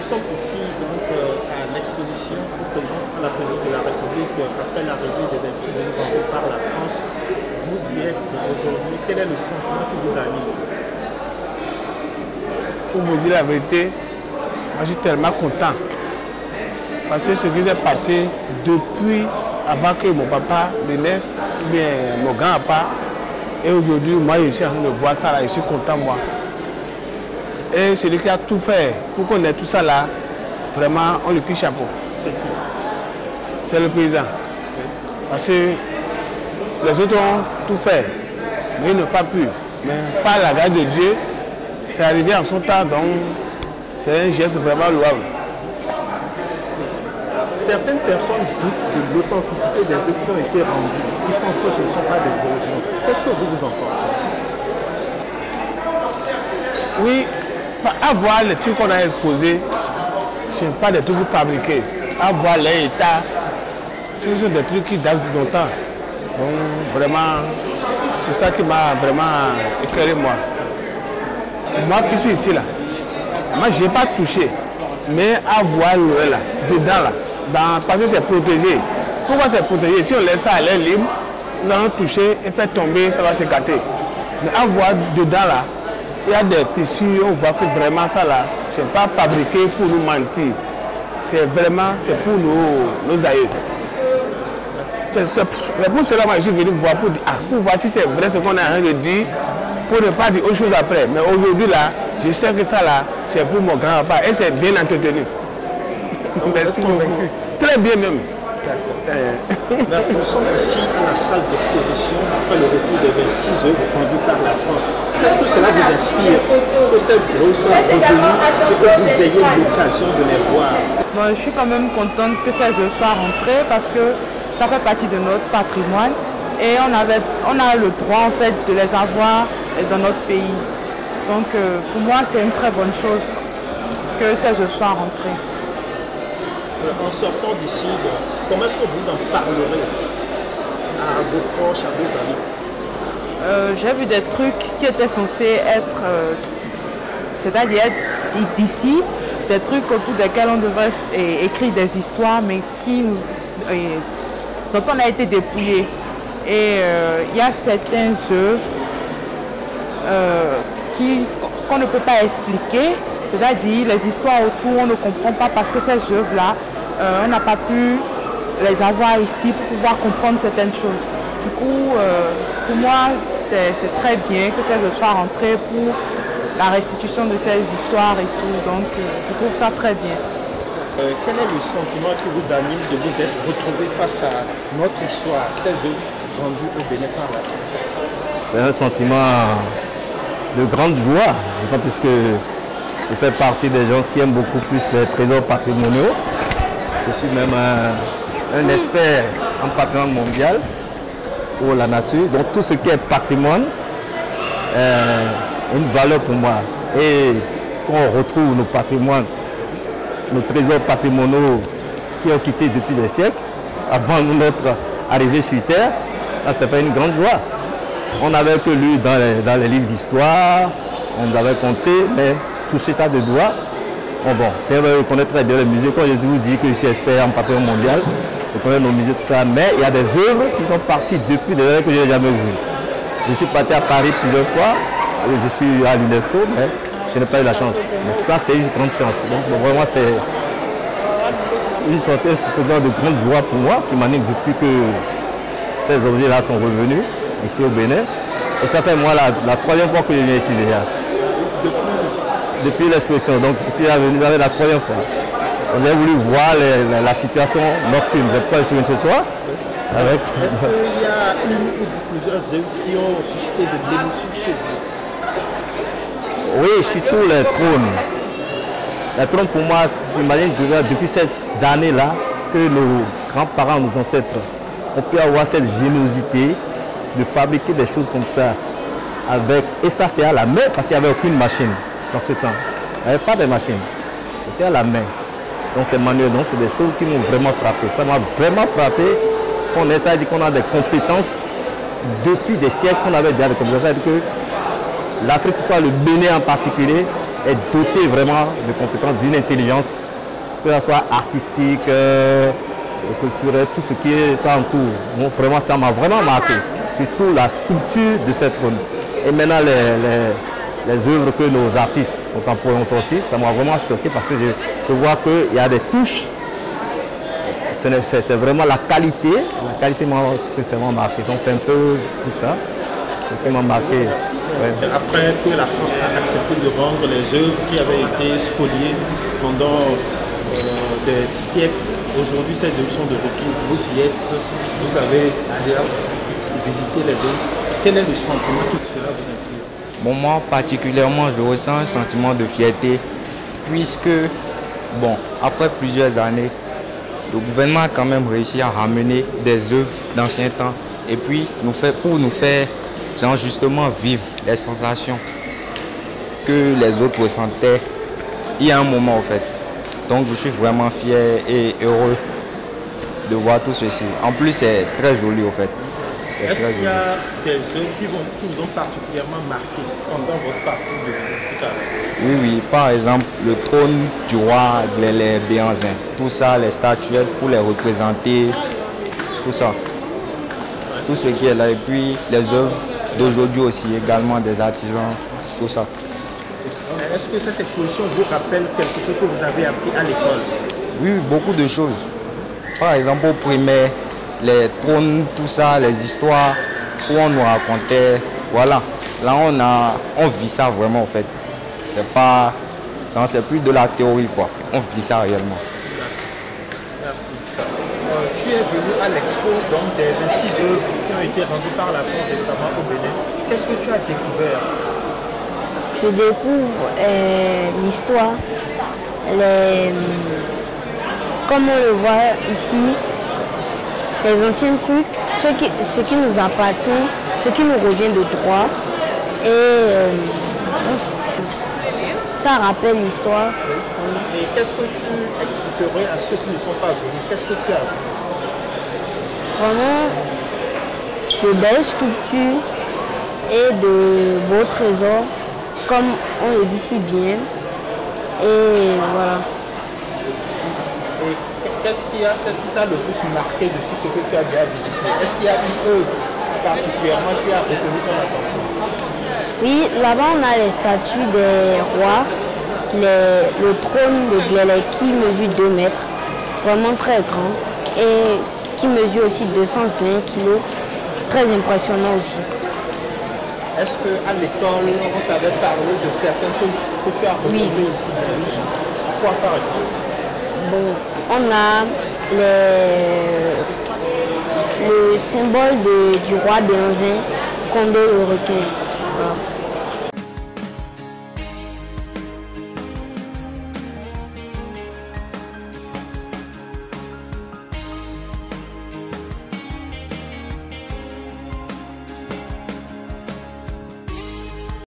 sommes ici donc, à l'exposition à la présidente de la République après l'arrivée des 26 œuvres vendues par la France. Vous y êtes aujourd'hui. Quel est le sentiment qui vous anime? Pour vous dire la vérité, moi je suis tellement content. Parce que ce qui s'est passé depuis avant que mon papa ne naisse, ou bien mon grand-papa, et aujourd'hui, moi je suis en train de voir ça là, je suis content moi. Et celui qui a tout fait pour qu'on ait tout ça là, vraiment on lui plie chapeau. C'est qui? C'est le président. Parce que les autres ont tout fait, mais ils n'ont pas pu. Mais par la grâce de Dieu, c'est arrivé en son temps, donc c'est un geste vraiment louable. Certaines personnes doutent de l'authenticité des œuvres qui ont été rendues, qui pensent que ce ne sont pas des originaux. Qu'est-ce que vous en pensez? Oui, à voir les trucs qu'on a exposés, ce ne sont pas des trucs fabriqués. À voir les états, ce sont des trucs qui datent de longtemps. Donc vraiment, c'est ça qui m'a vraiment éclairé moi. Moi qui suis ici là, moi je n'ai pas touché, mais à voir l'eau là, dedans là. Parce que c'est protégé. Pourquoi c'est protégé? Si on laisse ça à l'air libre, nous allons toucher et faire tomber, ça va s'écarter. Mais à voir dedans là, il y a des tissus, on voit que vraiment ça là, ce n'est pas fabriqué pour nous mentir. C'est vraiment, c'est pour nos aïeux. C'est pour cela que je suis venu voir pour voir si c'est vrai ce qu'on est en train de dire, pour ne pas dire autre chose après. Mais aujourd'hui là, je sais que ça là, c'est pour mon grand-papa et c'est bien entretenu. Merci beaucoup. Très bien même. Merci. Nous sommes ici à la salle d'exposition après le retour des 26 œuvres vendues par la France. Qu'est-ce que cela vous inspire que ces œuvres soient revenues et que vous ayez l'occasion de les voir? Bon, je suis quand même contente que ces œuvres soient rentrées parce que ça fait partie de notre patrimoine et on a le droit en fait de les avoir dans notre pays. Donc pour moi c'est une très bonne chose que ces œuvres soient rentrées. En sortant d'ici, comment est-ce que vous en parlerez à vos proches, à vos amis? J'ai vu des trucs qui étaient censés être, c'est-à-dire d'ici, des trucs autour desquels on devrait écrire des histoires, mais dont on a été dépouillé. Et il y a certaines œuvres qu'on ne peut pas expliquer, c'est-à-dire les histoires autour, on ne comprend pas parce que ces œuvres-là, on n'a pas pu les avoir ici pour pouvoir comprendre certaines choses. Du coup, pour moi, c'est très bien que ces œuvres soient rentrées pour la restitution de ces histoires et tout. Donc, je trouve ça très bien. Quel est le sentiment qui vous anime de vous être retrouvé face à notre histoire, ces œuvres rendues au Bénin par la France? C'est un sentiment de grande joie, d'autant plus que je fais partie des gens qui aiment beaucoup plus les trésors patrimoniaux. Je suis même un expert en patrimoine mondial pour la nature. Donc tout ce qui est patrimoine est une valeur pour moi. Et quand on retrouve nos patrimoines, nos trésors patrimoniaux qui ont quitté depuis des siècles, avant notre arrivée sur Terre, là, ça fait une grande joie. On n'avait que lu dans les livres d'histoire, on nous avait compté, mais toucher ça de doigt, bon, je connais très bien les musées. Quand je vous dis que je suis expert en patrimoine mondial, je connais nos musées, tout ça, mais il y a des œuvres qui sont parties depuis des œuvres que je n'ai jamais vues. Je suis parti à Paris plusieurs fois, je suis à l'UNESCO, mais je n'ai pas eu la chance. Mais ça, c'est une grande chance. Donc bon, vraiment, c'est une sentiment de grande joie pour moi qui m'anime depuis que ces objets-là sont revenus ici au Bénin. Et ça fait moi la troisième fois que je viens ici déjà. Depuis l'exposition, donc j'étais venu la troisième fois. J'ai voulu voir la situation nocturne. C'est pourquoi je suis venu ce soir. Est-ce qu'il y a une ou plusieurs œuvres qui ont suscité de l'émotion chez vous? Oui, surtout les trônes. Les trônes pour moi, j'imagine depuis ces années-là que nos grands-parents, nos ancêtres ont pu avoir cette générosité de fabriquer des choses comme ça. Et ça c'est à la main parce qu'il n'y avait aucune machine dans ce temps. Il n'y avait pas de machine. C'était à la main. Donc c'est manuel. Donc c'est des choses qui m'ont vraiment frappé. Ça m'a vraiment frappé. Ça veut dire qu'on a des compétences depuis des siècles qu'on avait déjà des compétences. Ça veut dire que l'Afrique, soit le Bénin en particulier, est doté vraiment de compétences, d'une intelligence, que ce soit artistique, culturelle, tout ce qui est ça entoure. Bon, vraiment, ça m'a vraiment marqué. Surtout la sculpture de cette trône. Et maintenant, les œuvres que nos artistes contemporains font aussi, ça m'a vraiment choqué parce que je vois qu'il y a des touches. C'est vraiment la qualité. La qualité m'a vraiment marqué. Donc c'est un peu tout ça. Ce qui m'a marqué. Ouais. Après que la France a accepté de rendre les œuvres qui avaient été spoliées pendant des siècles, aujourd'hui ces œuvres sont de retour. Vous y êtes, vous avez déjà visité les lieux. Quel est le sentiment que cela vous inspire? Bon, moi particulièrement, je ressens un sentiment de fierté puisque, bon, après plusieurs années, le gouvernement a quand même réussi à ramener des œuvres d'anciens temps et puis pour nous faire genre, justement vivre les sensations que les autres ressentaient il y a un moment en fait. Donc je suis vraiment fier et heureux de voir tout ceci. En plus c'est très joli en fait. Est-ce qu'il y a des œuvres qui vous ont particulièrement marqué pendant votre parcours de visite tout à l'heure? Oui, par exemple, le trône du roi les Béhanzins. Tout ça, les statuettes pour les représenter, tout ça. Tout ce qui est là. Et puis les œuvres d'aujourd'hui aussi, également des artisans, tout ça. Est-ce que cette exposition vous rappelle quelque chose que vous avez appris à l'école? Oui, beaucoup de choses. Par exemple, au primaire, les trônes, tout ça, les histoires où on nous racontait, voilà. Là, on vit ça vraiment en fait. C'est pas, c'est plus de la théorie quoi. On vit ça réellement. Merci. Tu es venu à l'expo donc des 26 œuvres qui ont été rendues par la France récemment au Bénin. Qu'est-ce que tu as découvert? Je découvre l'histoire, comme on le voit ici, les anciens trucs, ce qui nous appartient, ce qui nous revient de droit. Et ça rappelle l'histoire. Et qu'est-ce que tu expliquerais à ceux qui ne sont pas venus? Qu'est-ce que tu as vu? Vraiment de belles sculptures et de beaux trésors, comme on le dit si bien. Et voilà. Et qu'est-ce qui t'a le plus marqué de tout ce que tu as déjà visité? Est-ce qu'il y a une œuvre particulièrement qui a retenu ton attention? Oui, là-bas on a les statues des rois, le trône de Glélé qui mesure 2 mètres, vraiment très grand, et qui mesure aussi 220 kilos, très impressionnant aussi. Est-ce qu'à l'école, on t'avait parlé de certaines choses que tu as retrouvées ici? Quoi par exemple? Bon, on a le symbole du roi Béhanzin, Condé le requin. Voilà.